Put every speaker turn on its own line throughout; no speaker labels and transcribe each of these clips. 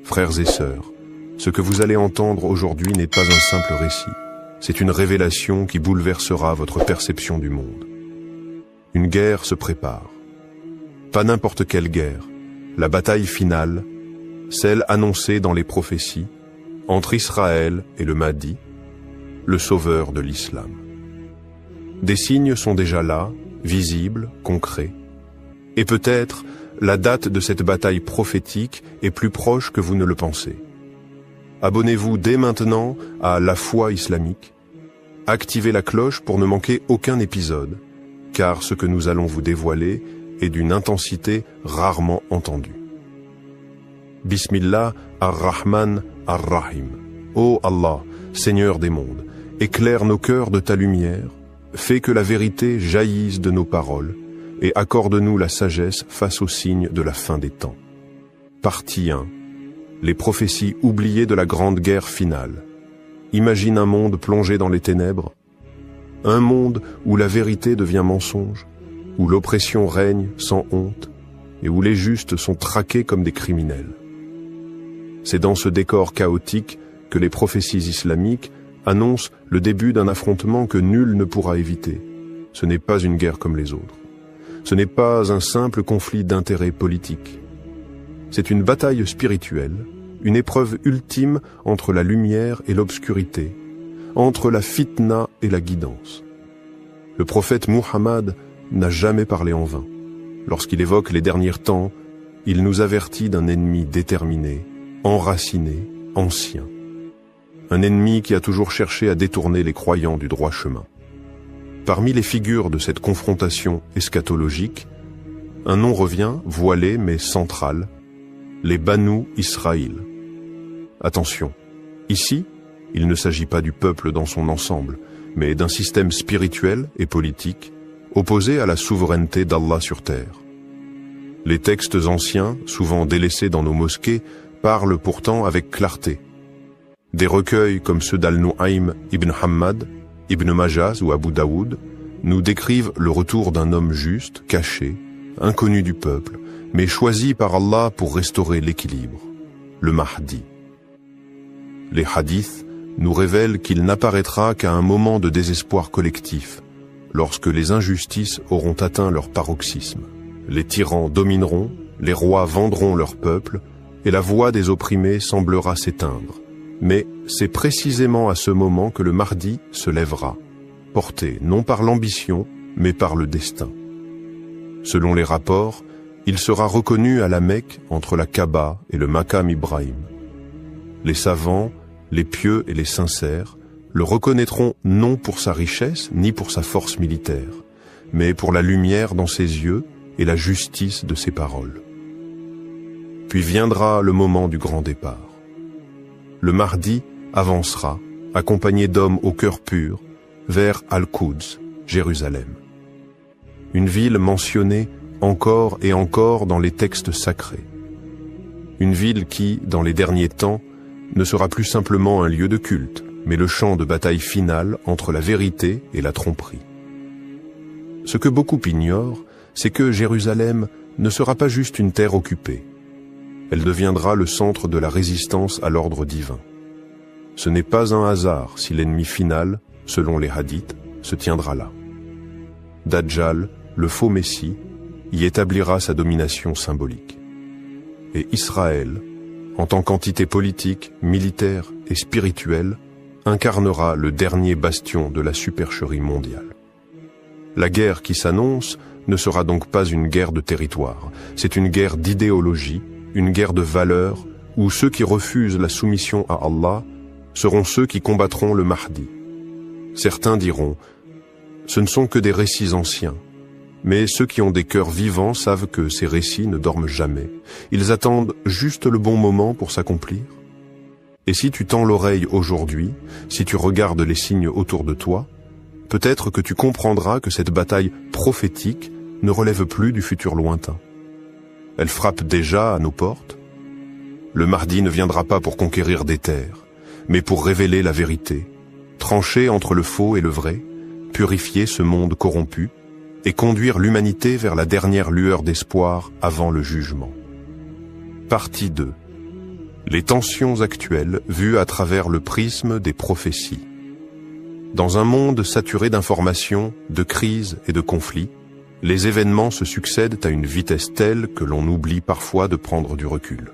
Frères et sœurs, ce que vous allez entendre aujourd'hui n'est pas un simple récit. C'est une révélation qui bouleversera votre perception du monde. Une guerre se prépare. Pas n'importe quelle guerre. La bataille finale, celle annoncée dans les prophéties, entre Israël et le Mahdi, le sauveur de l'islam. Des signes sont déjà là, visibles, concrets. Et peut-être la date de cette bataille prophétique est plus proche que vous ne le pensez. Abonnez-vous dès maintenant à La Foi islamique. Activez la cloche pour ne manquer aucun épisode, car ce que nous allons vous dévoiler est d'une intensité rarement entendue. Bismillah ar-Rahman ar-Rahim. Ô Allah, Seigneur des mondes, éclaire nos cœurs de ta lumière, fais que la vérité jaillisse de nos paroles, et accorde-nous la sagesse face aux signes de la fin des temps. Partie 1. Les prophéties oubliées de la grande guerre finale. Imagine un monde plongé dans les ténèbres, un monde où la vérité devient mensonge, où l'oppression règne sans honte, et où les justes sont traqués comme des criminels. C'est dans ce décor chaotique que les prophéties islamiques annoncent le début d'un affrontement que nul ne pourra éviter. Ce n'est pas une guerre comme les autres. Ce n'est pas un simple conflit d'intérêts politiques. C'est une bataille spirituelle, une épreuve ultime entre la lumière et l'obscurité, entre la fitna et la guidance. Le prophète Muhammad n'a jamais parlé en vain. Lorsqu'il évoque les derniers temps, il nous avertit d'un ennemi déterminé, enraciné, ancien. Un ennemi qui a toujours cherché à détourner les croyants du droit chemin. Parmi les figures de cette confrontation eschatologique, un nom revient, voilé mais central, les Banu Israël. Attention, ici, il ne s'agit pas du peuple dans son ensemble, mais d'un système spirituel et politique opposé à la souveraineté d'Allah sur terre. Les textes anciens, souvent délaissés dans nos mosquées, parlent pourtant avec clarté. Des recueils comme ceux d'Al-Nu'aym ibn Hammad, Ibn Majaz ou Abu Daoud nous décrivent le retour d'un homme juste, caché, inconnu du peuple, mais choisi par Allah pour restaurer l'équilibre, le Mahdi. Les hadiths nous révèlent qu'il n'apparaîtra qu'à un moment de désespoir collectif, lorsque les injustices auront atteint leur paroxysme. Les tyrans domineront, les rois vendront leur peuple, et la voix des opprimés semblera s'éteindre. Mais c'est précisément à ce moment que le Mahdi se lèvera, porté non par l'ambition, mais par le destin. Selon les rapports, il sera reconnu à la Mecque entre la Kaaba et le Maqam Ibrahim. Les savants, les pieux et les sincères le reconnaîtront non pour sa richesse ni pour sa force militaire, mais pour la lumière dans ses yeux et la justice de ses paroles. Puis viendra le moment du grand départ. Le Mahdi avancera, accompagné d'hommes au cœur pur, vers Al-Quds, Jérusalem. Une ville mentionnée encore et encore dans les textes sacrés. Une ville qui, dans les derniers temps, ne sera plus simplement un lieu de culte, mais le champ de bataille finale entre la vérité et la tromperie. Ce que beaucoup ignorent, c'est que Jérusalem ne sera pas juste une terre occupée. Elle deviendra le centre de la résistance à l'ordre divin. Ce n'est pas un hasard si l'ennemi final, selon les hadiths, se tiendra là. Dajjal, le faux Messie, y établira sa domination symbolique. Et Israël, en tant qu'entité politique, militaire et spirituelle, incarnera le dernier bastion de la supercherie mondiale. La guerre qui s'annonce ne sera donc pas une guerre de territoire, c'est une guerre d'idéologie, une guerre de valeurs, où ceux qui refusent la soumission à Allah seront ceux qui combattront le Mahdi. Certains diront, ce ne sont que des récits anciens, mais ceux qui ont des cœurs vivants savent que ces récits ne dorment jamais. Ils attendent juste le bon moment pour s'accomplir. Et si tu tends l'oreille aujourd'hui, si tu regardes les signes autour de toi, peut-être que tu comprendras que cette bataille prophétique ne relève plus du futur lointain. Elle frappe déjà à nos portes. Le Mahdi ne viendra pas pour conquérir des terres, mais pour révéler la vérité, trancher entre le faux et le vrai, purifier ce monde corrompu et conduire l'humanité vers la dernière lueur d'espoir avant le jugement. Partie 2. Les tensions actuelles vues à travers le prisme des prophéties. Dans un monde saturé d'informations, de crises et de conflits, les événements se succèdent à une vitesse telle que l'on oublie parfois de prendre du recul.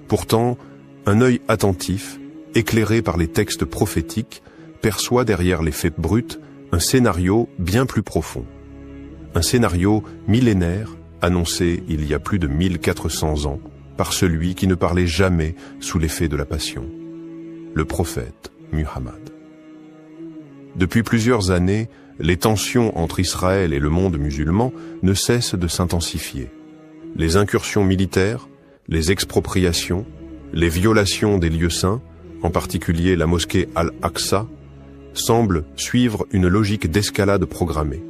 Pourtant, un œil attentif, éclairé par les textes prophétiques, perçoit derrière les faits bruts un scénario bien plus profond. Un scénario millénaire, annoncé il y a plus de 1400 ans, par celui qui ne parlait jamais sous l'effet de la passion, le prophète Muhammad. Depuis plusieurs années, les tensions entre Israël et le monde musulman ne cessent de s'intensifier. Les incursions militaires, les expropriations, les violations des lieux saints, en particulier la mosquée Al-Aqsa, semblent suivre une logique d'escalade programmée.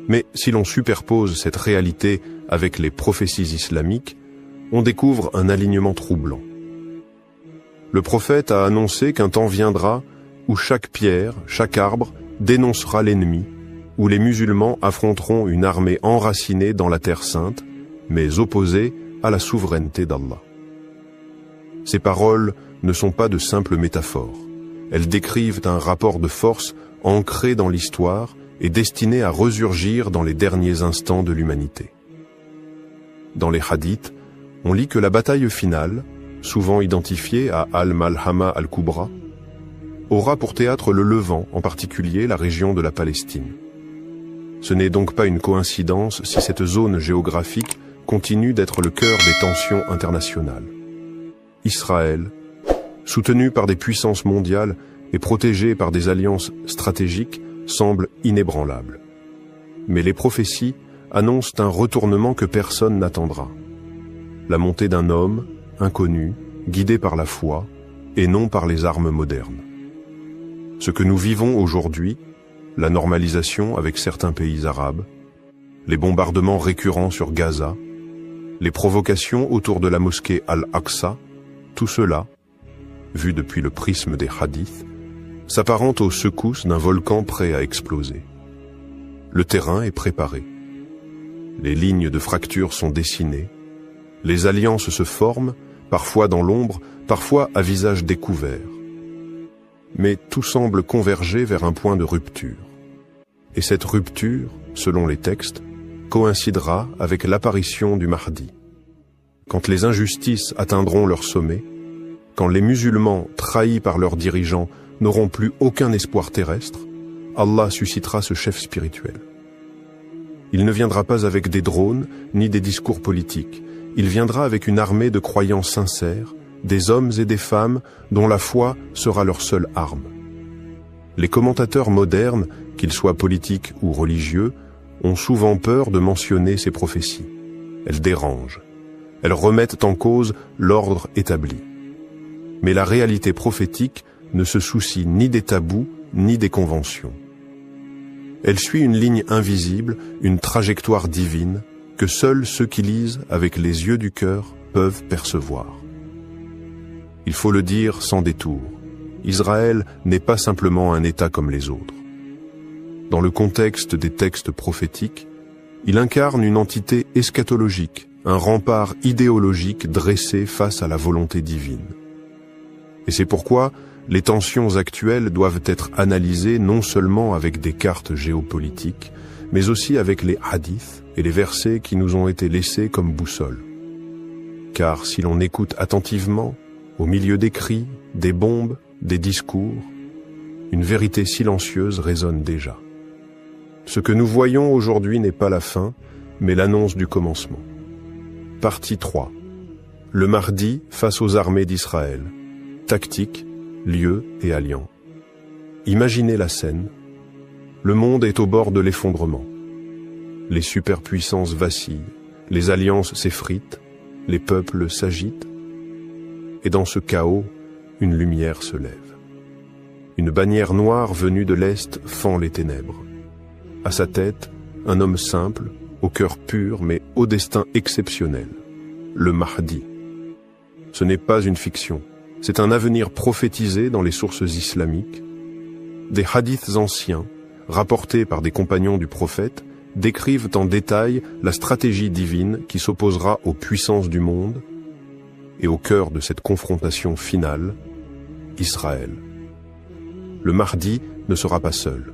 Mais si l'on superpose cette réalité avec les prophéties islamiques, on découvre un alignement troublant. Le prophète a annoncé qu'un temps viendra où chaque pierre, chaque arbre dénoncera l'ennemi, où les musulmans affronteront une armée enracinée dans la terre sainte, mais opposée à la souveraineté d'Allah. Ces paroles ne sont pas de simples métaphores. Elles décrivent un rapport de force ancré dans l'histoire et destiné à resurgir dans les derniers instants de l'humanité. Dans les hadiths, on lit que la bataille finale, souvent identifiée à Al-Malhama al-Kubra, aura pour théâtre le Levant, en particulier la région de la Palestine. Ce n'est donc pas une coïncidence si cette zone géographique continue d'être le cœur des tensions internationales. Israël, soutenu par des puissances mondiales et protégé par des alliances stratégiques, semble inébranlable. Mais les prophéties annoncent un retournement que personne n'attendra. La montée d'un homme, inconnu, guidé par la foi, et non par les armes modernes. Ce que nous vivons aujourd'hui, la normalisation avec certains pays arabes, les bombardements récurrents sur Gaza, les provocations autour de la mosquée Al-Aqsa, tout cela, vu depuis le prisme des hadiths, s'apparente aux secousses d'un volcan prêt à exploser. Le terrain est préparé. Les lignes de fracture sont dessinées. Les alliances se forment, parfois dans l'ombre, parfois à visage découvert. Mais tout semble converger vers un point de rupture. Et cette rupture, selon les textes, coïncidera avec l'apparition du Mahdi. Quand les injustices atteindront leur sommet, quand les musulmans, trahis par leurs dirigeants, n'auront plus aucun espoir terrestre, Allah suscitera ce chef spirituel. Il ne viendra pas avec des drones, ni des discours politiques. Il viendra avec une armée de croyants sincères, des hommes et des femmes dont la foi sera leur seule arme. Les commentateurs modernes, qu'ils soient politiques ou religieux, ont souvent peur de mentionner ces prophéties. Elles dérangent. Elles remettent en cause l'ordre établi. Mais la réalité prophétique ne se soucie ni des tabous, ni des conventions. Elle suit une ligne invisible, une trajectoire divine, que seuls ceux qui lisent avec les yeux du cœur peuvent percevoir. Il faut le dire sans détour, Israël n'est pas simplement un État comme les autres. Dans le contexte des textes prophétiques, il incarne une entité eschatologique, un rempart idéologique dressé face à la volonté divine. Et c'est pourquoi les tensions actuelles doivent être analysées non seulement avec des cartes géopolitiques, mais aussi avec les hadiths et les versets qui nous ont été laissés comme boussole. Car si l'on écoute attentivement, au milieu des cris, des bombes, des discours, une vérité silencieuse résonne déjà. Ce que nous voyons aujourd'hui n'est pas la fin, mais l'annonce du commencement. Partie 3. Le Mahdi face aux armées d'Israël. Tactique, lieu et alliant. Imaginez la scène. Le monde est au bord de l'effondrement. Les superpuissances vacillent, les alliances s'effritent, les peuples s'agitent. Et dans ce chaos, une lumière se lève. Une bannière noire venue de l'Est fend les ténèbres. À sa tête, un homme simple, au cœur pur mais au destin exceptionnel, le Mahdi. Ce n'est pas une fiction, c'est un avenir prophétisé dans les sources islamiques. Des hadiths anciens, rapportés par des compagnons du prophète, décrivent en détail la stratégie divine qui s'opposera aux puissances du monde et au cœur de cette confrontation finale, Israël. Le Mahdi ne sera pas seul.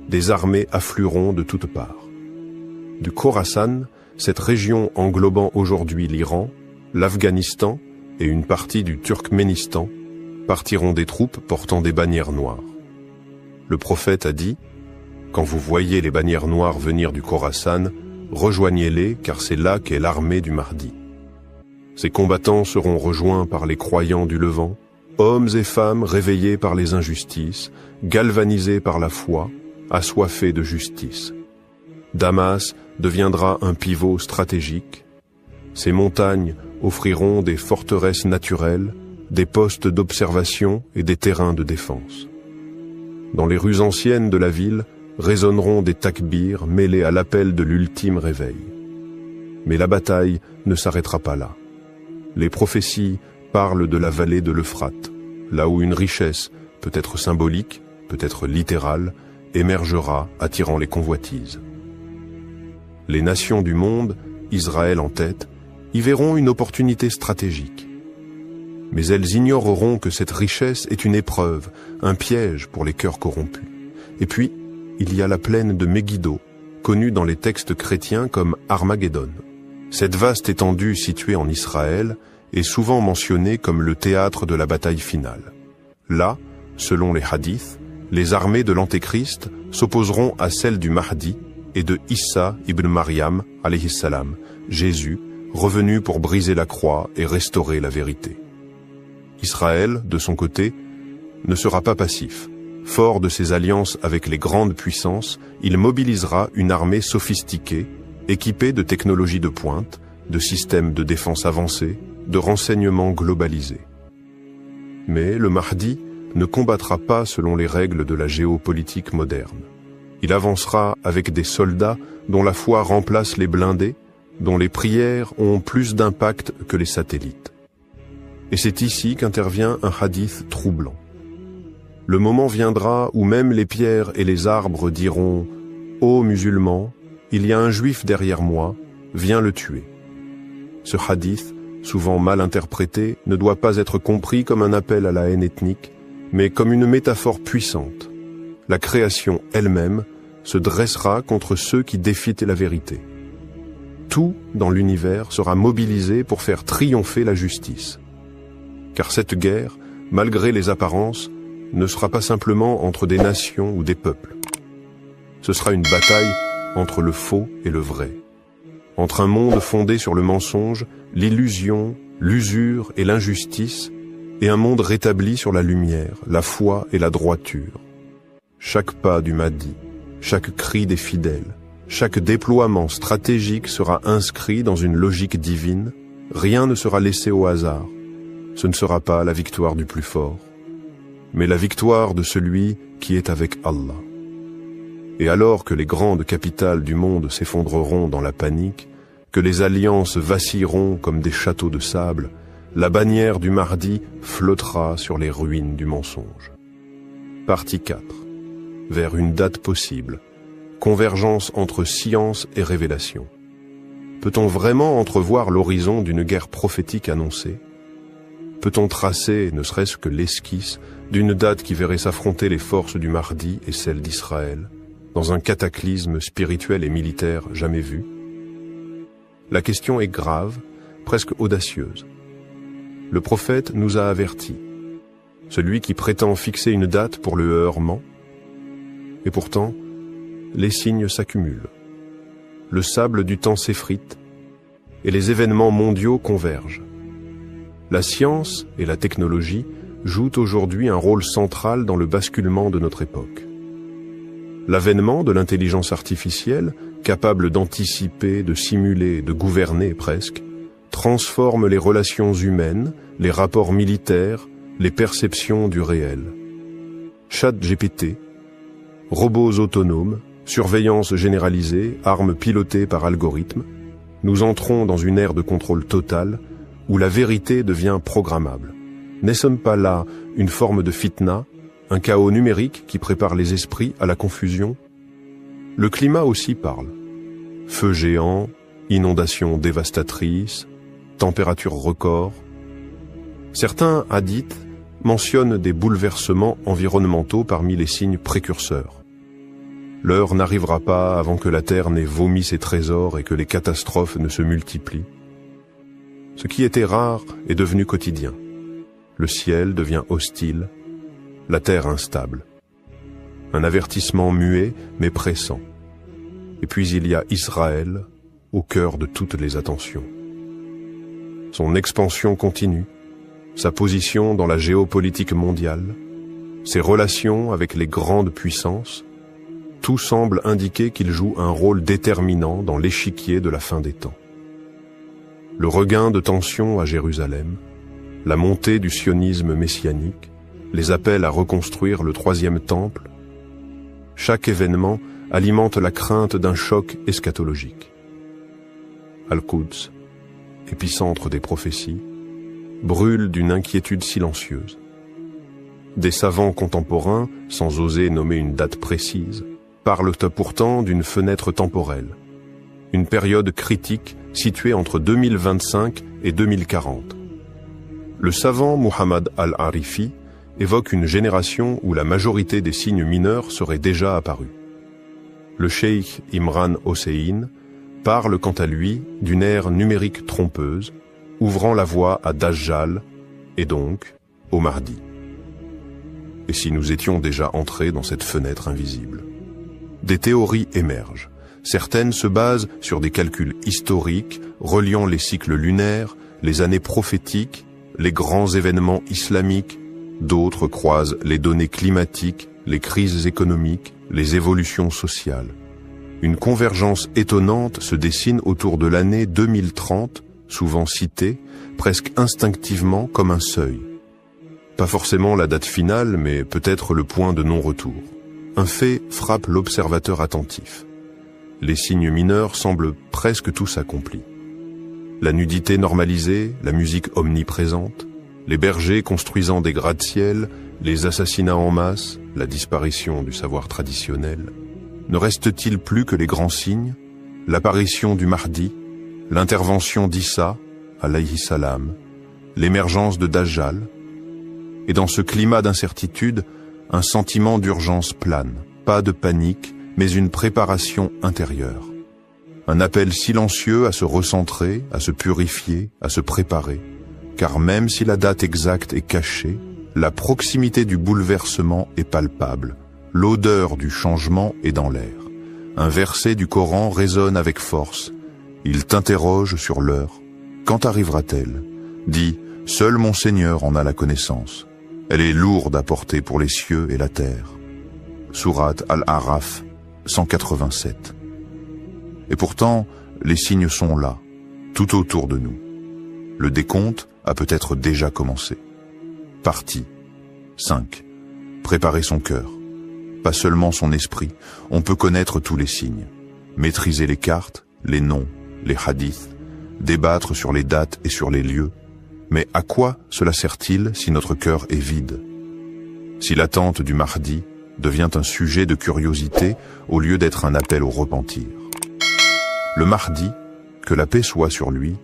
Des armées afflueront de toutes parts. Du Khorasan, cette région englobant aujourd'hui l'Iran, l'Afghanistan et une partie du Turkménistan, partiront des troupes portant des bannières noires. Le prophète a dit « Quand vous voyez les bannières noires venir du Khorasan, rejoignez-les car c'est là qu'est l'armée du Mahdi. Ces combattants seront rejoints par les croyants du Levant, hommes et femmes réveillés par les injustices, galvanisés par la foi, assoiffés de justice. Damas deviendra un pivot stratégique. Ces montagnes offriront des forteresses naturelles, des postes d'observation et des terrains de défense. Dans les rues anciennes de la ville résonneront des takbirs mêlés à l'appel de l'ultime réveil. Mais la bataille ne s'arrêtera pas là. Les prophéties parlent de la vallée de l'Euphrate, là où une richesse, peut-être symbolique, peut-être littérale, émergera attirant les convoitises. Les nations du monde, Israël en tête, y verront une opportunité stratégique. Mais elles ignoreront que cette richesse est une épreuve, un piège pour les cœurs corrompus. Et puis, il y a la plaine de Megiddo, connue dans les textes chrétiens comme Armageddon. Cette vaste étendue située en Israël est souvent mentionnée comme le théâtre de la bataille finale. Là, selon les hadiths, les armées de l'Antéchrist s'opposeront à celles du Mahdi et de Issa ibn Maryam, alayhi salam, Jésus, revenu pour briser la croix et restaurer la vérité. Israël, de son côté, ne sera pas passif. Fort de ses alliances avec les grandes puissances, il mobilisera une armée sophistiquée, équipée de technologies de pointe, de systèmes de défense avancés, de renseignements globalisés. Mais le Mahdi ne combattra pas selon les règles de la géopolitique moderne. Il avancera avec des soldats dont la foi remplace les blindés, dont les prières ont plus d'impact que les satellites. Et c'est ici qu'intervient un hadith troublant. Le moment viendra où même les pierres et les arbres diront « Ô musulmans, il y a un juif derrière moi, viens le tuer ». Ce hadith, souvent mal interprété, ne doit pas être compris comme un appel à la haine ethnique, mais comme une métaphore puissante. La création elle-même se dressera contre ceux qui défient la vérité. Tout dans l'univers sera mobilisé pour faire triompher la justice. Car cette guerre, malgré les apparences, ne sera pas simplement entre des nations ou des peuples. Ce sera une bataille entre le faux et le vrai, entre un monde fondé sur le mensonge, l'illusion, l'usure et l'injustice, et un monde rétabli sur la lumière, la foi et la droiture. Chaque pas du Mahdi, chaque cri des fidèles, chaque déploiement stratégique sera inscrit dans une logique divine, rien ne sera laissé au hasard. Ce ne sera pas la victoire du plus fort, mais la victoire de celui qui est avec Allah. Et alors que les grandes capitales du monde s'effondreront dans la panique, que les alliances vacilleront comme des châteaux de sable, la bannière du Mahdi flottera sur les ruines du mensonge. Partie 4. Vers une date possible. Convergence entre science et révélation. Peut-on vraiment entrevoir l'horizon d'une guerre prophétique annoncée ? Peut-on tracer, ne serait-ce que l'esquisse, d'une date qui verrait s'affronter les forces du Mahdi et celles d'Israël, dans un cataclysme spirituel et militaire jamais vu? La question est grave, presque audacieuse. Le prophète nous a avertis. Celui qui prétend fixer une date pour le heurement. Et pourtant, les signes s'accumulent. Le sable du temps s'effrite et les événements mondiaux convergent. La science et la technologie jouent aujourd'hui un rôle central dans le basculement de notre époque. L'avènement de l'intelligence artificielle, capable d'anticiper, de simuler, de gouverner presque, transforme les relations humaines, les rapports militaires, les perceptions du réel. ChatGPT, robots autonomes, surveillance généralisée, armes pilotées par algorithmes, nous entrons dans une ère de contrôle total où la vérité devient programmable. N'est-ce pas là une forme de fitna, un chaos numérique qui prépare les esprits à la confusion? Le climat aussi parle. Feux géants, inondations dévastatrices, températures records, Certains hadiths mentionnent des bouleversements environnementaux parmi les signes précurseurs. L'heure n'arrivera pas avant que la terre n'ait vomi ses trésors et que les catastrophes ne se multiplient. Ce qui était rare est devenu quotidien. Le ciel devient hostile, la terre instable. Un avertissement muet mais pressant. Et puis il y a Israël, au cœur de toutes les attentions. Son expansion continue, sa position dans la géopolitique mondiale, ses relations avec les grandes puissances, tout semble indiquer qu'il joue un rôle déterminant dans l'échiquier de la fin des temps. Le regain de tension à Jérusalem, la montée du sionisme messianique, les appels à reconstruire le troisième temple, chaque événement alimente la crainte d'un choc eschatologique. Al-Quds, épicentre des prophéties, brûle d'une inquiétude silencieuse. Des savants contemporains, sans oser nommer une date précise, parlent pourtant d'une fenêtre temporelle, une période critique située entre 2025 et 2040. Le savant Muhammad al-Arifi évoque une génération où la majorité des signes mineurs seraient déjà apparus. Le cheikh Imran Hossein parle quant à lui d'une ère numérique trompeuse, ouvrant la voie à Dajjal et donc au Mahdi. Et si nous étions déjà entrés dans cette fenêtre invisible? Des théories émergent. Certaines se basent sur des calculs historiques reliant les cycles lunaires, les années prophétiques, les grands événements islamiques. D'autres croisent les données climatiques, les crises économiques, les évolutions sociales. Une convergence étonnante se dessine autour de l'année 2030, souvent citée, presque instinctivement comme un seuil. Pas forcément la date finale, mais peut-être le point de non-retour. Un fait frappe l'observateur attentif. Les signes mineurs semblent presque tous accomplis. La nudité normalisée, la musique omniprésente, les bergers construisant des gratte-ciel, les assassinats en masse, la disparition du savoir traditionnel. Ne reste-t-il plus que les grands signes, l'apparition du Mahdi, l'intervention d'Issa, alayhi salam, l'émergence de Dajjal? Et dans ce climat d'incertitude, un sentiment d'urgence plane, pas de panique, mais une préparation intérieure. Un appel silencieux à se recentrer, à se purifier, à se préparer. Car même si la date exacte est cachée, la proximité du bouleversement est palpable. L'odeur du changement est dans l'air. Un verset du Coran résonne avec force. Il t'interroge sur l'heure. Quand arrivera-t-elle? Dis, seul mon Seigneur en a la connaissance. Elle est lourde à porter pour les cieux et la terre. Sourate Al-Araf 187. Et pourtant, les signes sont là, tout autour de nous. Le décompte a peut-être déjà commencé. Partie 5. Préparer son cœur. Pas seulement son esprit, on peut connaître tous les signes. Maîtriser les cartes, les noms, les hadiths, débattre sur les dates et sur les lieux. Mais à quoi cela sert-il si notre cœur est vide? Si l'attente du Mahdi devient un sujet de curiosité au lieu d'être un appel au repentir. Le Mahdi, que la paix soit sur lui,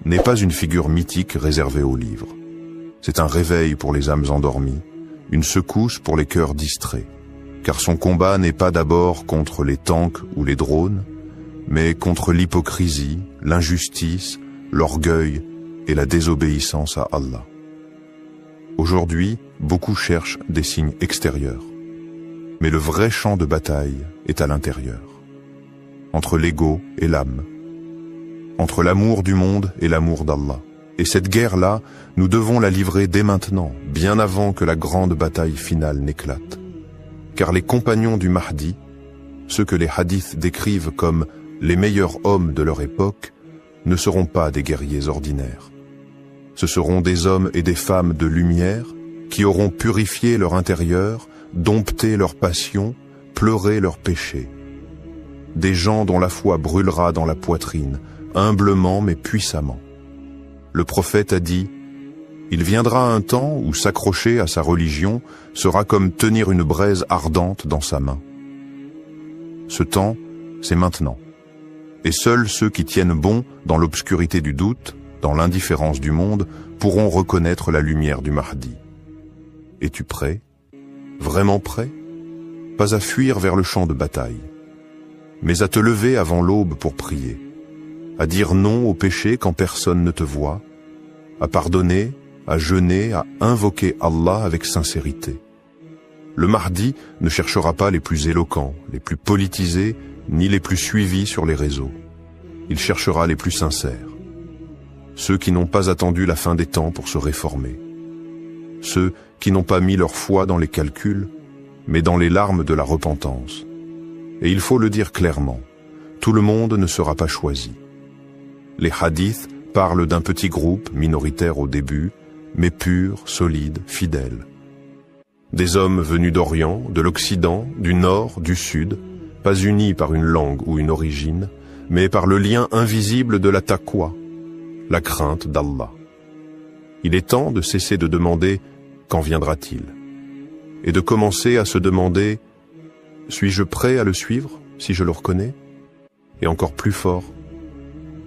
n'est pas une figure mythique réservée aux livres. C'est un réveil pour les âmes endormies, une secousse pour les cœurs distraits, car son combat n'est pas d'abord contre les tanks ou les drones, mais contre l'hypocrisie, l'injustice, l'orgueil et la désobéissance à Allah. Aujourd'hui, beaucoup cherchent des signes extérieurs, mais le vrai champ de bataille est à l'intérieur, entre l'ego et l'âme, entre l'amour du monde et l'amour d'Allah. Et cette guerre-là, nous devons la livrer dès maintenant, bien avant que la grande bataille finale n'éclate. Car les compagnons du Mahdi, ceux que les hadiths décrivent comme les meilleurs hommes de leur époque, ne seront pas des guerriers ordinaires. Ce seront des hommes et des femmes de lumière qui auront purifié leur intérieur, dompté leurs passions, pleuré leurs péchés. Des gens dont la foi brûlera dans la poitrine, humblement mais puissamment. Le prophète a dit « Il viendra un temps où s'accrocher à sa religion sera comme tenir une braise ardente dans sa main. » Ce temps, c'est maintenant. Et seuls ceux qui tiennent bon dans l'obscurité du doute dans l'indifférence du monde, pourront reconnaître la lumière du Mahdi. Es-tu prêt? Vraiment prêt? Pas à fuir vers le champ de bataille, mais à te lever avant l'aube pour prier, à dire non au péché quand personne ne te voit, à pardonner, à jeûner, à invoquer Allah avec sincérité. Le Mahdi ne cherchera pas les plus éloquents, les plus politisés, ni les plus suivis sur les réseaux. Il cherchera les plus sincères. Ceux qui n'ont pas attendu la fin des temps pour se réformer. Ceux qui n'ont pas mis leur foi dans les calculs, mais dans les larmes de la repentance. Et il faut le dire clairement, tout le monde ne sera pas choisi. Les hadiths parlent d'un petit groupe, minoritaire au début, mais pur, solide, fidèle. Des hommes venus d'Orient, de l'Occident, du Nord, du Sud, pas unis par une langue ou une origine, mais par le lien invisible de la taqwa, la crainte d'Allah. Il est temps de cesser de demander « quand viendra-t-il » et de commencer à se demander « suis-je prêt à le suivre si je le reconnais ?» Et encore plus fort,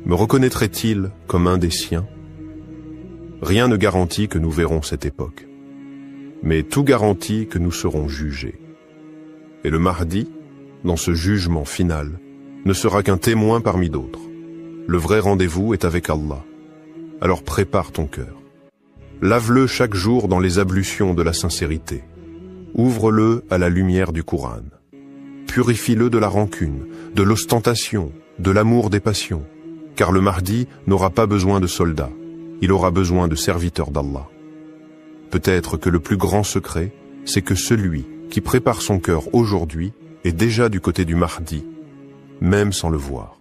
me reconnaîtrait-il comme un des siens? Rien ne garantit que nous verrons cette époque, mais tout garantit que nous serons jugés. Et le Mahdi, dans ce jugement final, ne sera qu'un témoin parmi d'autres. Le vrai rendez-vous est avec Allah. Alors prépare ton cœur. Lave-le chaque jour dans les ablutions de la sincérité. Ouvre-le à la lumière du Coran. Purifie-le de la rancune, de l'ostentation, de l'amour des passions, car le Mahdi n'aura pas besoin de soldats, il aura besoin de serviteurs d'Allah. Peut-être que le plus grand secret, c'est que celui qui prépare son cœur aujourd'hui est déjà du côté du Mahdi, même sans le voir.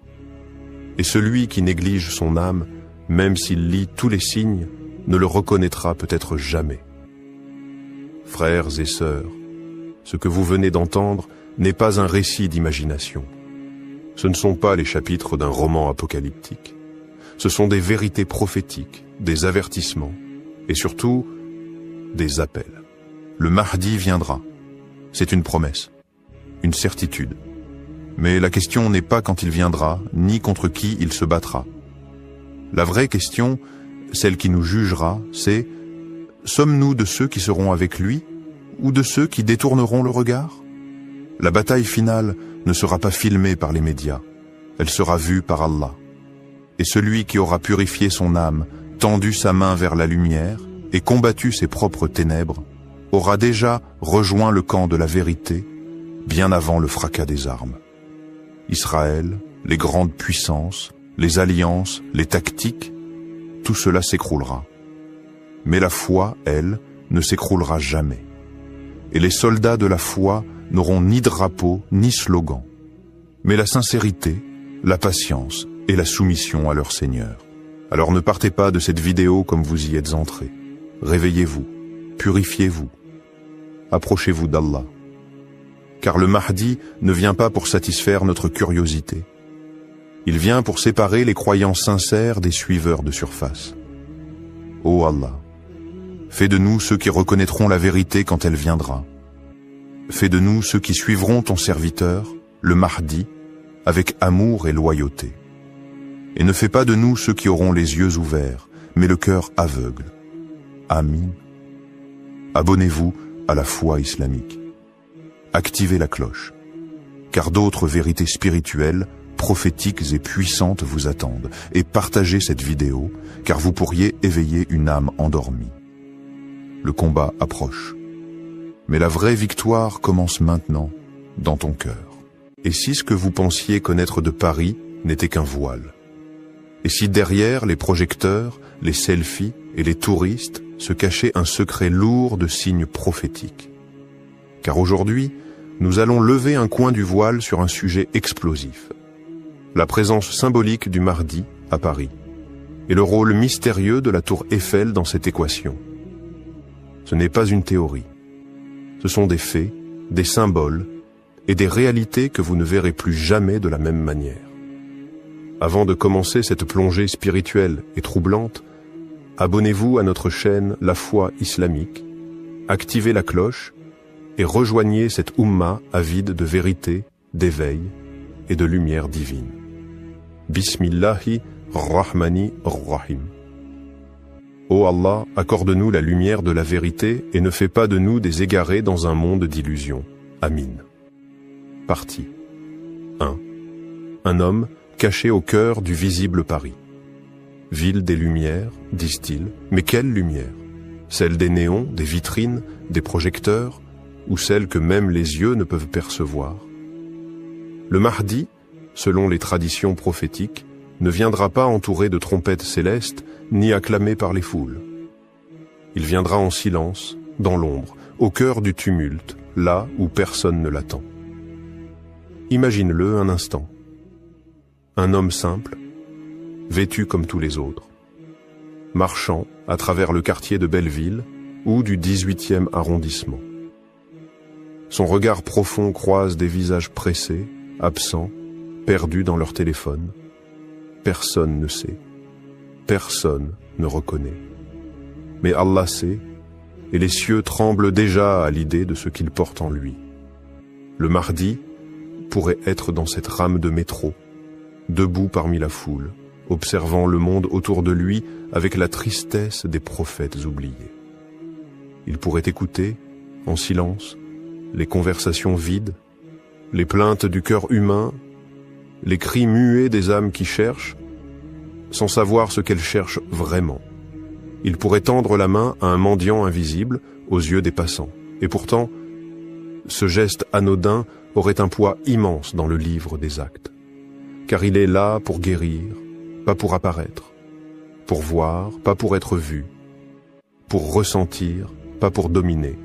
Et celui qui néglige son âme, même s'il lit tous les signes, ne le reconnaîtra peut-être jamais. Frères et sœurs, ce que vous venez d'entendre n'est pas un récit d'imagination. Ce ne sont pas les chapitres d'un roman apocalyptique. Ce sont des vérités prophétiques, des avertissements et surtout des appels. Le Mahdi viendra. C'est une promesse, une certitude. Mais la question n'est pas quand il viendra, ni contre qui il se battra. La vraie question, celle qui nous jugera, c'est « sommes-nous de ceux qui seront avec lui ou de ceux qui détourneront le regard ?» La bataille finale ne sera pas filmée par les médias, elle sera vue par Allah. Et celui qui aura purifié son âme, tendu sa main vers la lumière et combattu ses propres ténèbres, aura déjà rejoint le camp de la vérité, bien avant le fracas des armes. Israël, les grandes puissances, les alliances, les tactiques, tout cela s'écroulera. Mais la foi, elle, ne s'écroulera jamais. Et les soldats de la foi n'auront ni drapeau, ni slogan, mais la sincérité, la patience et la soumission à leur Seigneur. Alors ne partez pas de cette vidéo comme vous y êtes entrés. Réveillez-vous, purifiez-vous, approchez-vous d'Allah. Car le Mahdi ne vient pas pour satisfaire notre curiosité. Il vient pour séparer les croyants sincères des suiveurs de surface. Ô Allah, fais de nous ceux qui reconnaîtront la vérité quand elle viendra. Fais de nous ceux qui suivront ton serviteur, le Mahdi, avec amour et loyauté. Et ne fais pas de nous ceux qui auront les yeux ouverts, mais le cœur aveugle. Amin. Abonnez-vous à la foi islamique. Activez la cloche, car d'autres vérités spirituelles, prophétiques et puissantes vous attendent. Et partagez cette vidéo, car vous pourriez éveiller une âme endormie. Le combat approche. Mais la vraie victoire commence maintenant, dans ton cœur. Et si ce que vous pensiez connaître de Paris n'était qu'un voile? Et si derrière les projecteurs, les selfies et les touristes se cachait un secret lourd de signes prophétiques? Car aujourd'hui, nous allons lever un coin du voile sur un sujet explosif. La présence symbolique du Mahdi à Paris et le rôle mystérieux de la tour Eiffel dans cette équation. Ce n'est pas une théorie. Ce sont des faits, des symboles et des réalités que vous ne verrez plus jamais de la même manière. Avant de commencer cette plongée spirituelle et troublante, abonnez-vous à notre chaîne La Foi Islamique, activez la cloche et rejoignez cette Oumma avide de vérité, d'éveil et de lumière divine. Bismillahi Rahmani Rahim. Ô Allah, accorde-nous la lumière de la vérité et ne fais pas de nous des égarés dans un monde d'illusions. Amin. Partie 1. Un homme caché au cœur du visible Paris. Ville des lumières, disent-ils, mais quelle lumière? Celle des néons, des vitrines, des projecteurs, ou celle que même les yeux ne peuvent percevoir? Le Mahdi, selon les traditions prophétiques, ne viendra pas entouré de trompettes célestes, ni acclamé par les foules. Il viendra en silence, dans l'ombre, au cœur du tumulte, là où personne ne l'attend. Imagine-le un instant. Un homme simple, vêtu comme tous les autres, marchant à travers le quartier de Belleville ou du 18e arrondissement. Son regard profond croise des visages pressés, absents, perdus dans leur téléphone. Personne ne sait, personne ne reconnaît. Mais Allah sait, et les cieux tremblent déjà à l'idée de ce qu'il porte en lui. Le Mahdi pourrait être dans cette rame de métro, debout parmi la foule, observant le monde autour de lui avec la tristesse des prophètes oubliés. Il pourrait écouter, en silence, les conversations vides, les plaintes du cœur humain, les cris muets des âmes qui cherchent, sans savoir ce qu'elles cherchent vraiment. Il pourrait tendre la main à un mendiant invisible aux yeux des passants. Et pourtant, ce geste anodin aurait un poids immense dans le livre des actes. Car il est là pour guérir, pas pour apparaître, pour voir, pas pour être vu, pour ressentir, pas pour dominer.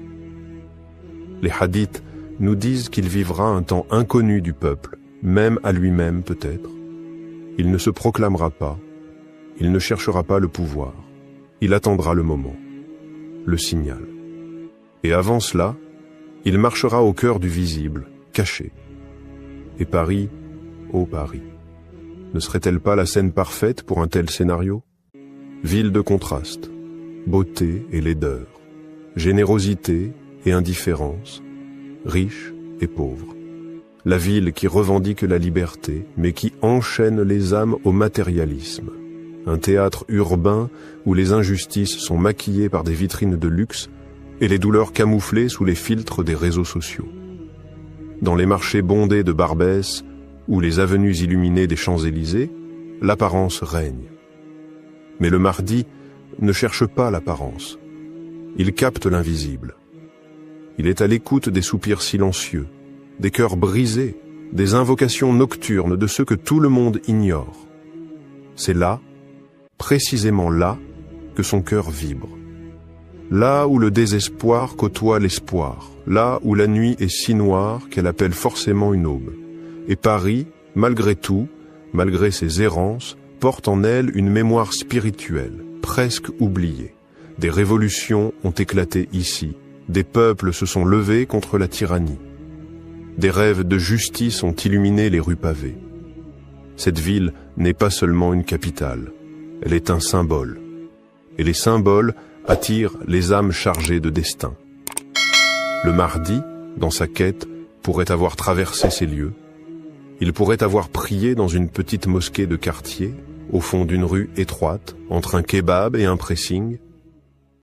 Les hadiths nous disent qu'il vivra un temps inconnu du peuple, même à lui-même peut-être. Il ne se proclamera pas, il ne cherchera pas le pouvoir, il attendra le moment, le signal. Et avant cela, il marchera au cœur du visible, caché. Et Paris, ô Paris, ne serait-elle pas la scène parfaite pour un tel scénario? Ville de contraste, beauté et laideur, générosité et indifférence, riche et pauvre. La ville qui revendique la liberté, mais qui enchaîne les âmes au matérialisme. Un théâtre urbain où les injustices sont maquillées par des vitrines de luxe et les douleurs camouflées sous les filtres des réseaux sociaux. Dans les marchés bondés de Barbès ou les avenues illuminées des Champs-Élysées, l'apparence règne. Mais le Mahdi ne cherche pas l'apparence. Il capte l'invisible. Il est à l'écoute des soupirs silencieux, des cœurs brisés, des invocations nocturnes de ceux que tout le monde ignore. C'est là, précisément là, que son cœur vibre. Là où le désespoir côtoie l'espoir, là où la nuit est si noire qu'elle appelle forcément une aube. Et Paris, malgré tout, malgré ses errances, porte en elle une mémoire spirituelle, presque oubliée. Des révolutions ont éclaté ici, des peuples se sont levés contre la tyrannie. Des rêves de justice ont illuminé les rues pavées. Cette ville n'est pas seulement une capitale, elle est un symbole. Et les symboles attirent les âmes chargées de destin. Le Mahdi, dans sa quête, pourrait avoir traversé ces lieux. Il pourrait avoir prié dans une petite mosquée de quartier, au fond d'une rue étroite, entre un kebab et un pressing.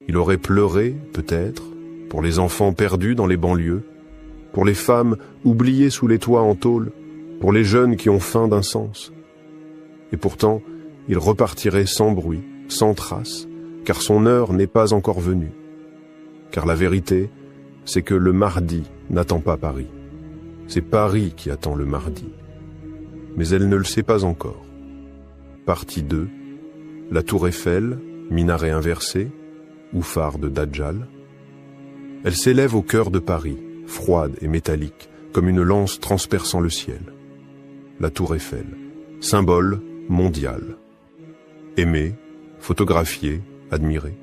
Il aurait pleuré, peut-être, pour les enfants perdus dans les banlieues, pour les femmes oubliées sous les toits en tôle, pour les jeunes qui ont faim d'un sens. Et pourtant, il repartirait sans bruit, sans trace, car son heure n'est pas encore venue. Car la vérité, c'est que le Mahdi n'attend pas Paris. C'est Paris qui attend le Mahdi. Mais elle ne le sait pas encore. Partie 2, la tour Eiffel, minaret inversé, ou phare de Dajjal. Elle s'élève au cœur de Paris, froide et métallique, comme une lance transperçant le ciel. La tour Eiffel, symbole mondial. Aimé, photographié, admiré.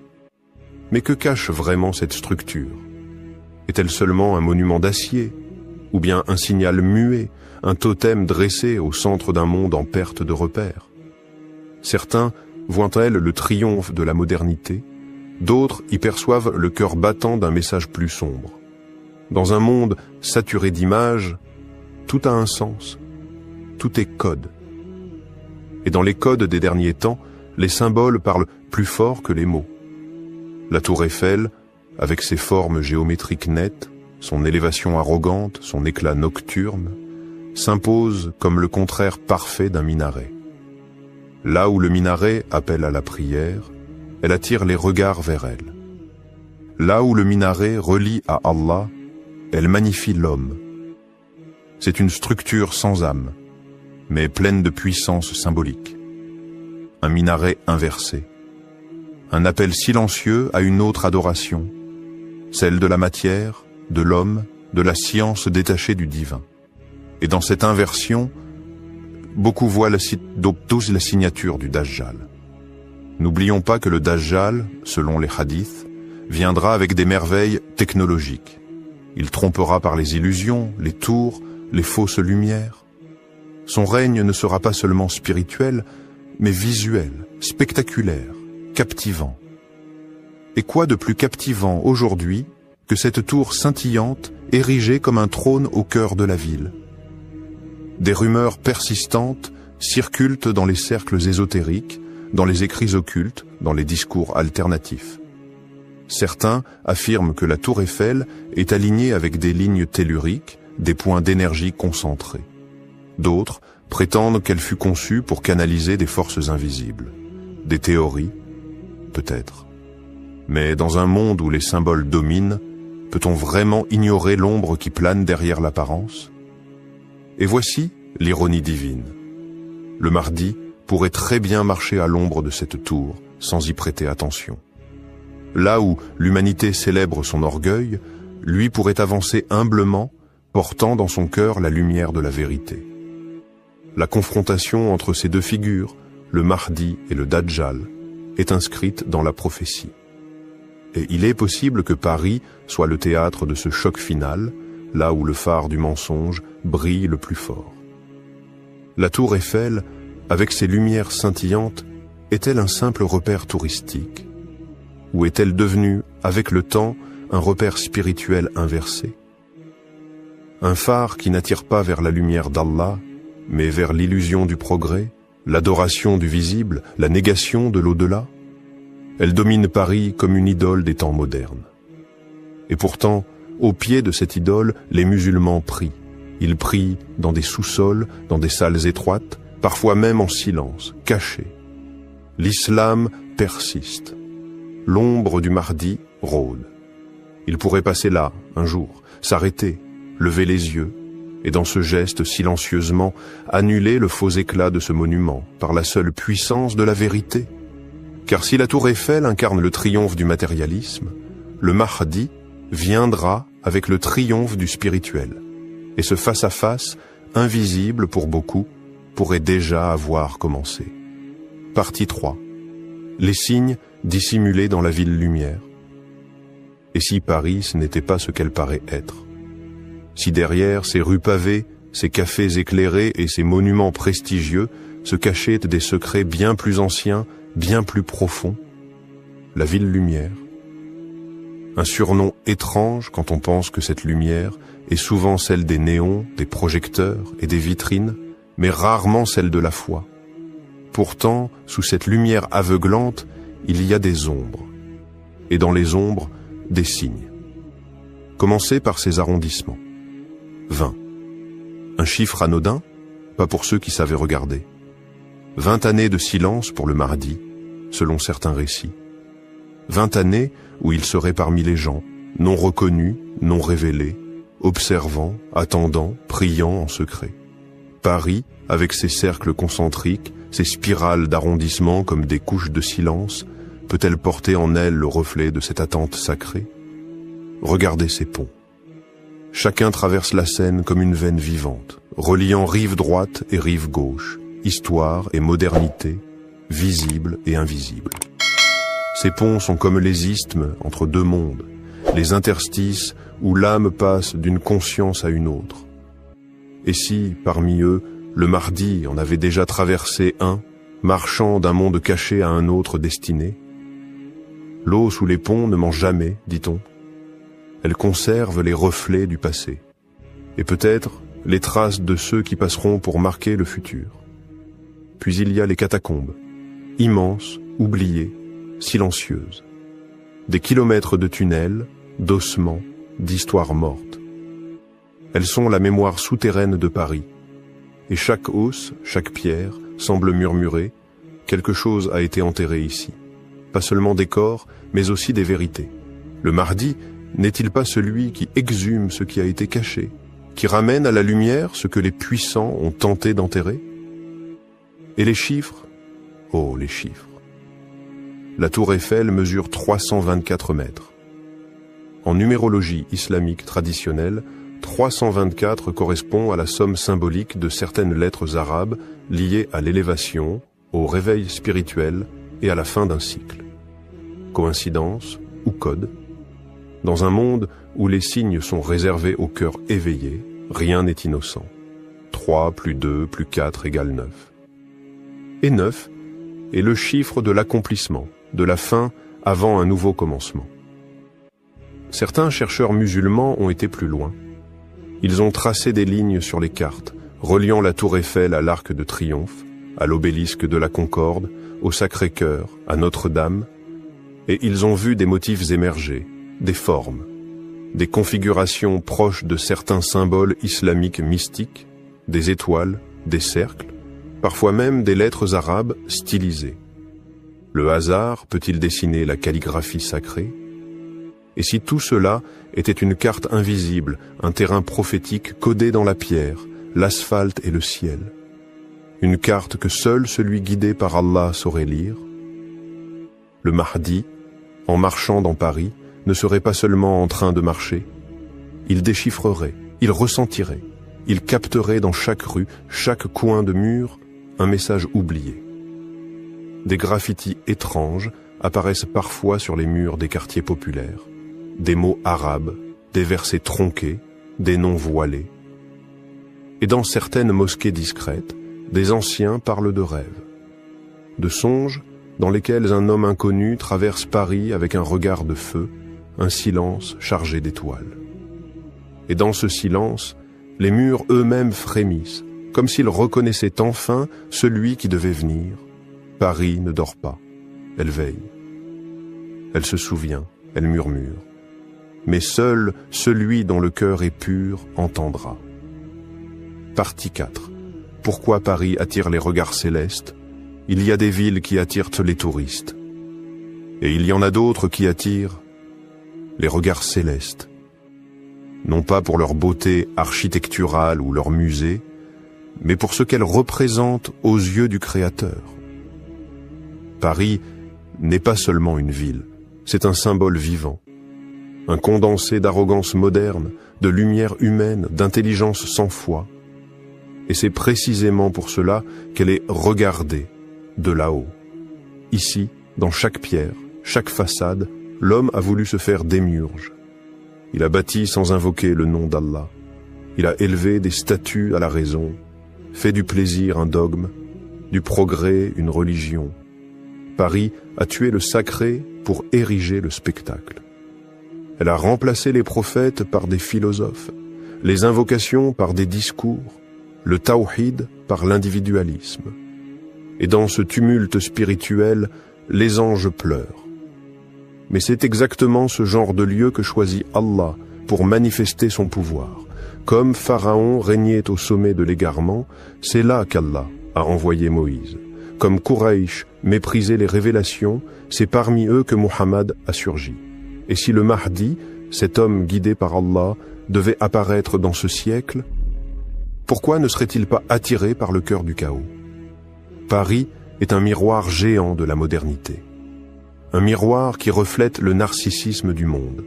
Mais que cache vraiment cette structure? Est-elle seulement un monument d'acier? Ou bien un signal muet, un totem dressé au centre d'un monde en perte de repères? Certains voient en elle le triomphe de la modernité, d'autres y perçoivent le cœur battant d'un message plus sombre. Dans un monde saturé d'images, tout a un sens, tout est code. Et dans les codes des derniers temps, les symboles parlent plus fort que les mots. La tour Eiffel, avec ses formes géométriques nettes, son élévation arrogante, son éclat nocturne, s'impose comme le contraire parfait d'un minaret. Là où le minaret appelle à la prière, elle attire les regards vers elle. Là où le minaret relie à Allah, elle magnifie l'homme. C'est une structure sans âme, mais pleine de puissance symbolique. Un minaret inversé. Un appel silencieux à une autre adoration, celle de la matière, de l'homme, de la science détachée du divin. Et dans cette inversion, beaucoup voient la signature du Dajjal. N'oublions pas que le Dajjal, selon les hadiths, viendra avec des merveilles technologiques. Il trompera par les illusions, les tours, les fausses lumières. Son règne ne sera pas seulement spirituel, mais visuel, spectaculaire, captivant. Et quoi de plus captivant aujourd'hui que cette tour scintillante érigée comme un trône au cœur de la ville? Des rumeurs persistantes circulent dans les cercles ésotériques, dans les écrits occultes, dans les discours alternatifs. Certains affirment que la tour Eiffel est alignée avec des lignes telluriques, des points d'énergie concentrés. D'autres prétendent qu'elle fut conçue pour canaliser des forces invisibles. Des théories, peut-être. Mais dans un monde où les symboles dominent, peut-on vraiment ignorer l'ombre qui plane derrière l'apparence? Et voici l'ironie divine. Le Mahdi pourrait très bien marcher à l'ombre de cette tour, sans y prêter attention. Là où l'humanité célèbre son orgueil, lui pourrait avancer humblement, portant dans son cœur la lumière de la vérité. La confrontation entre ces deux figures, le Mahdi et le Dajjal, est inscrite dans la prophétie. Et il est possible que Paris soit le théâtre de ce choc final, là où le phare du mensonge brille le plus fort. La tour Eiffel, avec ses lumières scintillantes, est-elle un simple repère touristique? Ou est-elle devenue, avec le temps, un repère spirituel inversé? Un phare qui n'attire pas vers la lumière d'Allah, mais vers l'illusion du progrès, l'adoration du visible, la négation de l'au-delà? Elle domine Paris comme une idole des temps modernes. Et pourtant, au pied de cette idole, les musulmans prient. Ils prient dans des sous-sols, dans des salles étroites, parfois même en silence, cachés. L'islam persiste. L'ombre du Mahdi rôde. Il pourrait passer là, un jour, s'arrêter, lever les yeux, et dans ce geste silencieusement, annuler le faux éclat de ce monument par la seule puissance de la vérité. Car si la tour Eiffel incarne le triomphe du matérialisme, le Mahdi viendra avec le triomphe du spirituel. Et ce face-à-face, invisible pour beaucoup, pourrait déjà avoir commencé. Partie 3. Les signes dissimulés dans la ville lumière. Et si Paris n'était pas ce qu'elle paraît être? Si derrière ces rues pavées, ces cafés éclairés et ces monuments prestigieux se cachaient des secrets bien plus anciens, bien plus profonds? La ville lumière. Un surnom étrange quand on pense que cette lumière est souvent celle des néons, des projecteurs et des vitrines, mais rarement celle de la foi. Pourtant, sous cette lumière aveuglante, il y a des ombres. Et dans les ombres, des signes. Commencez par ces arrondissements. 20. Un chiffre anodin, pas pour ceux qui savaient regarder. 20 années de silence pour le Mahdi, selon certains récits. 20 années où il serait parmi les gens, non reconnus, non révélés, observant, attendant, priant en secret. Paris, avec ses cercles concentriques, ses spirales d'arrondissement comme des couches de silence, peut-elle porter en elle le reflet de cette attente sacrée? Regardez ces ponts. Chacun traverse la Seine comme une veine vivante, reliant rive droite et rive gauche, histoire et modernité, visible et invisible. Ces ponts sont comme les isthmes entre deux mondes, les interstices où l'âme passe d'une conscience à une autre. Et si, parmi eux, le Mahdi en avait déjà traversé un, marchant d'un monde caché à un autre destiné? L'eau sous les ponts ne ment jamais, dit-on. Elle conserve les reflets du passé, et peut-être les traces de ceux qui passeront pour marquer le futur. Puis il y a les catacombes, immenses, oubliées, silencieuses. des kilomètres de tunnels, d'ossements, d'histoires mortes. Elles sont la mémoire souterraine de Paris. Et chaque os, chaque pierre, semble murmurer « Quelque chose a été enterré ici ». Pas seulement des corps, mais aussi des vérités. Le Mahdi n'est-il pas celui qui exhume ce qui a été caché, qui ramène à la lumière ce que les puissants ont tenté d'enterrer? Et les chiffres? Oh, les chiffres! La tour Eiffel mesure 324 mètres. En numérologie islamique traditionnelle, 324 correspond à la somme symbolique de certaines lettres arabes liées à l'élévation, au réveil spirituel et à la fin d'un cycle. Coïncidence ou code? Dans un monde où les signes sont réservés au cœur éveillé, rien n'est innocent. 3 plus 2 plus 4 égale 9. Et 9 est le chiffre de l'accomplissement, de la fin avant un nouveau commencement. Certains chercheurs musulmans ont été plus loin. Ils ont tracé des lignes sur les cartes, reliant la tour Eiffel à l'Arc de Triomphe, à l'obélisque de la Concorde, au Sacré-Cœur, à Notre-Dame, et ils ont vu des motifs émerger, des formes, des configurations proches de certains symboles islamiques mystiques, des étoiles, des cercles, parfois même des lettres arabes stylisées. Le hasard peut-il dessiner la calligraphie sacrée? Et si tout cela était une carte invisible, un terrain prophétique codé dans la pierre, l'asphalte et le ciel? Une carte que seul celui guidé par Allah saurait lire? Le Mahdi, en marchant dans Paris, ne serait pas seulement en train de marcher. Il déchiffrerait, il ressentirait, il capterait dans chaque rue, chaque coin de mur, un message oublié. Des graffitis étranges apparaissent parfois sur les murs des quartiers populaires. Des mots arabes, des versets tronqués, des noms voilés. Et dans certaines mosquées discrètes, des anciens parlent de rêves, de songes dans lesquels un homme inconnu traverse Paris avec un regard de feu, un silence chargé d'étoiles. Et dans ce silence, les murs eux-mêmes frémissent, comme s'ils reconnaissaient enfin celui qui devait venir. Paris ne dort pas, elle veille. Elle se souvient, elle murmure. Mais seul celui dont le cœur est pur entendra. Partie 4. Pourquoi Paris attire les regards célestes? Il y a des villes qui attirent les touristes. Et il y en a d'autres qui attirent les regards célestes. Non pas pour leur beauté architecturale ou leur musée, mais pour ce qu'elles représentent aux yeux du Créateur. Paris n'est pas seulement une ville, c'est un symbole vivant. Un condensé d'arrogance moderne, de lumière humaine, d'intelligence sans foi. Et c'est précisément pour cela qu'elle est regardée de là-haut. Ici, dans chaque pierre, chaque façade, l'homme a voulu se faire démiurge. Il a bâti sans invoquer le nom d'Allah. Il a élevé des statues à la raison, fait du plaisir un dogme, du progrès une religion. Paris a tué le sacré pour ériger le spectacle. Elle a remplacé les prophètes par des philosophes, les invocations par des discours, le tawhid par l'individualisme. Et dans ce tumulte spirituel, les anges pleurent. Mais c'est exactement ce genre de lieu que choisit Allah pour manifester son pouvoir. Comme Pharaon régnait au sommet de l'égarement, c'est là qu'Allah a envoyé Moïse. Comme Quraysh méprisait les révélations, c'est parmi eux que Muhammad a surgi. Et si le Mahdi, cet homme guidé par Allah, devait apparaître dans ce siècle, pourquoi ne serait-il pas attiré par le cœur du chaos? Paris est un miroir géant de la modernité. Un miroir qui reflète le narcissisme du monde.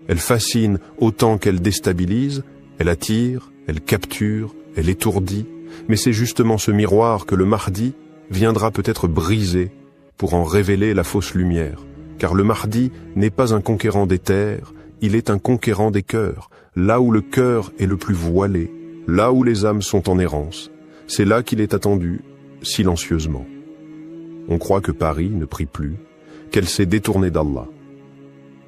Elle fascine autant qu'elle déstabilise, elle attire, elle capture, elle étourdit, mais c'est justement ce miroir que le Mahdi viendra peut-être briser pour en révéler la fausse lumière. Car le Mahdi n'est pas un conquérant des terres, il est un conquérant des cœurs. Là où le cœur est le plus voilé, là où les âmes sont en errance, c'est là qu'il est attendu, silencieusement. On croit que Paris ne prie plus, qu'elle s'est détournée d'Allah.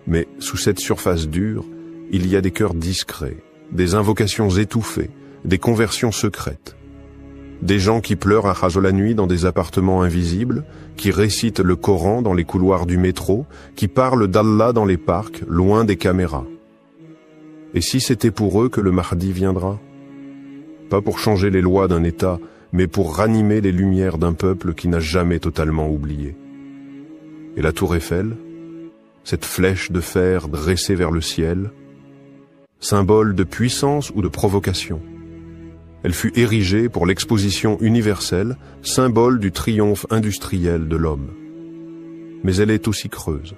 Mais sous cette surface dure, il y a des cœurs discrets, des invocations étouffées, des conversions secrètes. des gens qui pleurent à Hajj la nuit dans des appartements invisibles, qui récitent le Coran dans les couloirs du métro, qui parlent d'Allah dans les parcs, loin des caméras. Et si c'était pour eux que le Mahdi viendra? Pas pour changer les lois d'un État, mais pour ranimer les lumières d'un peuple qui n'a jamais totalement oublié. Et la tour Eiffel, cette flèche de fer dressée vers le ciel, symbole de puissance ou de provocation. Elle fut érigée pour l'exposition universelle, symbole du triomphe industriel de l'homme. Mais elle est aussi creuse.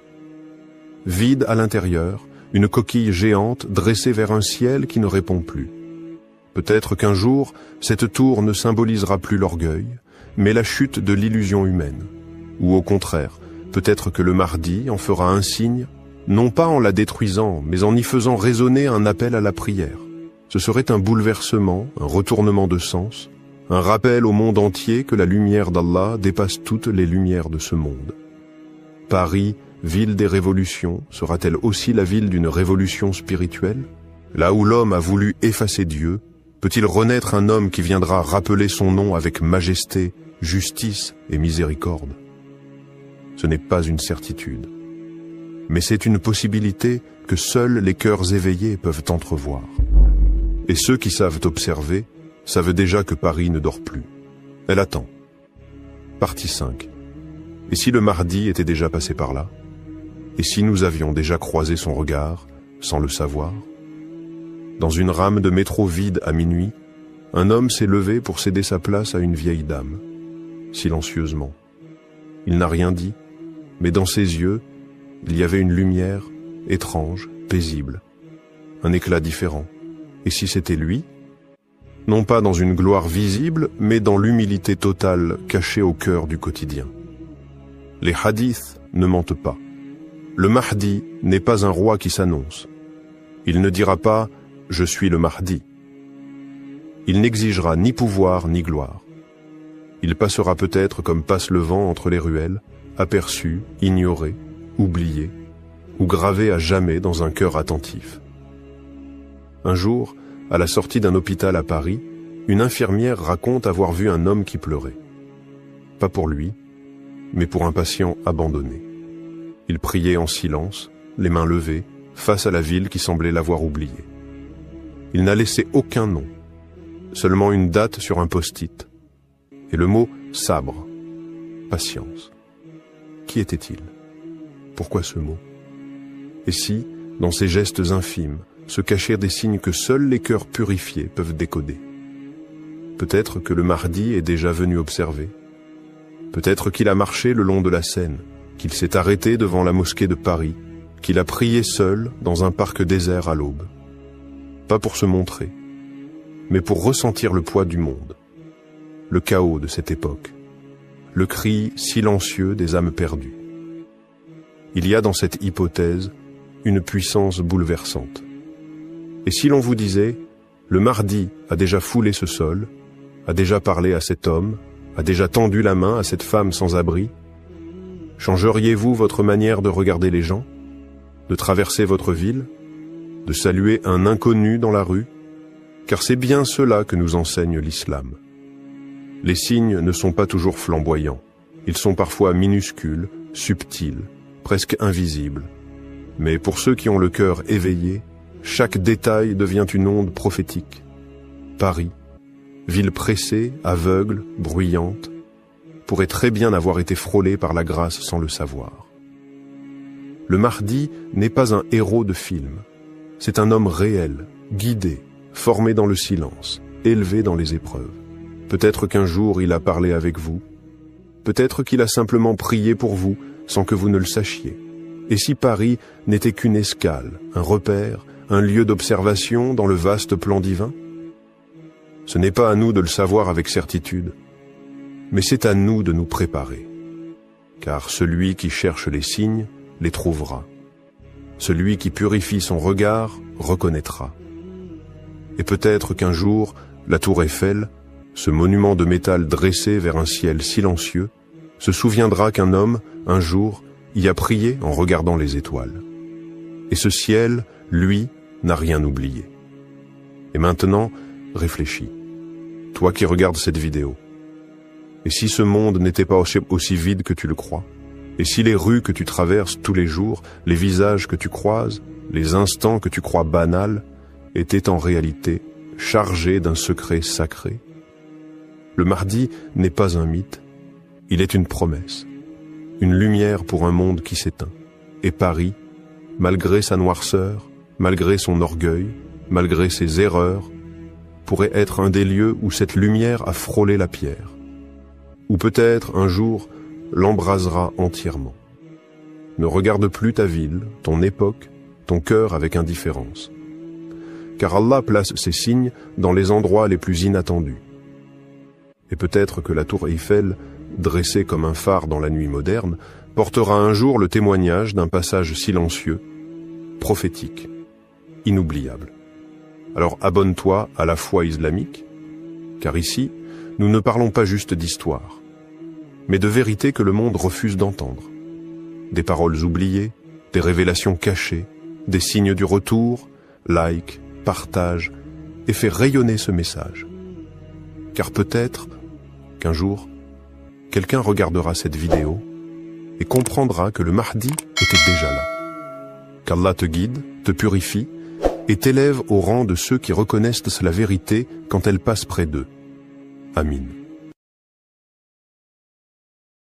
Vide à l'intérieur, une coquille géante dressée vers un ciel qui ne répond plus. Peut-être qu'un jour, cette tour ne symbolisera plus l'orgueil, mais la chute de l'illusion humaine. Ou au contraire, peut-être que le Mahdi en fera un signe, non pas en la détruisant, mais en y faisant résonner un appel à la prière. Ce serait un bouleversement, un retournement de sens, un rappel au monde entier que la lumière d'Allah dépasse toutes les lumières de ce monde. Paris, ville des révolutions, sera-t-elle aussi la ville d'une révolution spirituelle? Là où l'homme a voulu effacer Dieu, peut-il renaître un homme qui viendra rappeler son nom avec majesté, justice et miséricorde? Ce n'est pas une certitude, mais c'est une possibilité que seuls les cœurs éveillés peuvent entrevoir. Et ceux qui savent observer savent déjà que Paris ne dort plus. Elle attend. Partie 5. Et si le Mahdi était déjà passé par là? Et si nous avions déjà croisé son regard, sans le savoir? Dans une rame de métro vide à minuit, un homme s'est levé pour céder sa place à une vieille dame, silencieusement. Il n'a rien dit, mais dans ses yeux, il y avait une lumière étrange, paisible, un éclat différent. Et si c'était lui? Non pas dans une gloire visible, mais dans l'humilité totale cachée au cœur du quotidien. Les hadiths ne mentent pas. Le Mahdi n'est pas un roi qui s'annonce. Il ne dira pas « Je suis le Mahdi ». Il n'exigera ni pouvoir ni gloire. Il passera peut-être comme passe le vent entre les ruelles, aperçu, ignoré, oublié, ou gravé à jamais dans un cœur attentif. Un jour, à la sortie d'un hôpital à Paris, une infirmière raconte avoir vu un homme qui pleurait. Pas pour lui, mais pour un patient abandonné. Il priait en silence, les mains levées, face à la ville qui semblait l'avoir oublié. Il n'a laissé aucun nom, seulement une date sur un post-it, et le mot « sabre », patience. Qui était-il? Pourquoi ce mot? Et si, dans ces gestes infimes, se cachaient des signes que seuls les cœurs purifiés peuvent décoder? Peut-être que le Mahdi est déjà venu observer. Peut-être qu'il a marché le long de la Seine, qu'il s'est arrêté devant la mosquée de Paris, qu'il a prié seul dans un parc désert à l'aube. Pas pour se montrer, mais pour ressentir le poids du monde, le chaos de cette époque, le cri silencieux des âmes perdues. Il y a dans cette hypothèse une puissance bouleversante. Et si l'on vous disait, le Mahdi a déjà foulé ce sol, a déjà parlé à cet homme, a déjà tendu la main à cette femme sans abri, changeriez-vous votre manière de regarder les gens, de traverser votre ville, de saluer un inconnu dans la rue? Car c'est bien cela que nous enseigne l'islam. Les signes ne sont pas toujours flamboyants, ils sont parfois minuscules, subtils, presque invisibles. Mais pour ceux qui ont le cœur éveillé, chaque détail devient une onde prophétique. Paris, ville pressée, aveugle, bruyante, pourrait très bien avoir été frôlée par la grâce sans le savoir. Le Mahdi n'est pas un héros de film. C'est un homme réel, guidé, formé dans le silence, élevé dans les épreuves. Peut-être qu'un jour il a parlé avec vous. Peut-être qu'il a simplement prié pour vous sans que vous ne le sachiez. Et si Paris n'était qu'une escale, un repère, un lieu d'observation dans le vaste plan divin? Ce n'est pas à nous de le savoir avec certitude, mais c'est à nous de nous préparer. Car celui qui cherche les signes les trouvera. Celui qui purifie son regard reconnaîtra. Et peut-être qu'un jour, la tour Eiffel, ce monument de métal dressé vers un ciel silencieux, se souviendra qu'un homme, un jour, y a prié en regardant les étoiles. Et ce ciel, lui, n'a rien oublié. Et maintenant, réfléchis. toi qui regardes cette vidéo. Et si ce monde n'était pas aussi vide que tu le crois? Et si les rues que tu traverses tous les jours, les visages que tu croises, les instants que tu crois banals, étaient en réalité chargés d'un secret sacré? Le Mahdi n'est pas un mythe, il est une promesse, une lumière pour un monde qui s'éteint. Et Paris, malgré sa noirceur, malgré son orgueil, malgré ses erreurs, pourrait être un des lieux où cette lumière a frôlé la pierre, ou peut-être un jour l'embrasera entièrement. Ne regarde plus ta ville, ton époque, ton cœur avec indifférence. Car Allah place ses signes dans les endroits les plus inattendus. Et peut-être que la tour Eiffel, dressée comme un phare dans la nuit moderne, portera un jour le témoignage d'un passage silencieux, prophétique, inoubliable. Alors abonne-toi à la foi islamique, car ici, nous ne parlons pas juste d'histoire, mais de vérités que le monde refuse d'entendre. Des paroles oubliées, des révélations cachées, des signes du retour, like, partage, et fais rayonner ce message. Car peut-être qu'un jour, quelqu'un regardera cette vidéo et comprendra que le Mahdi était déjà là. Qu'Allah te guide, te purifie et t'élève au rang de ceux qui reconnaissent la vérité quand elle passe près d'eux. Amin.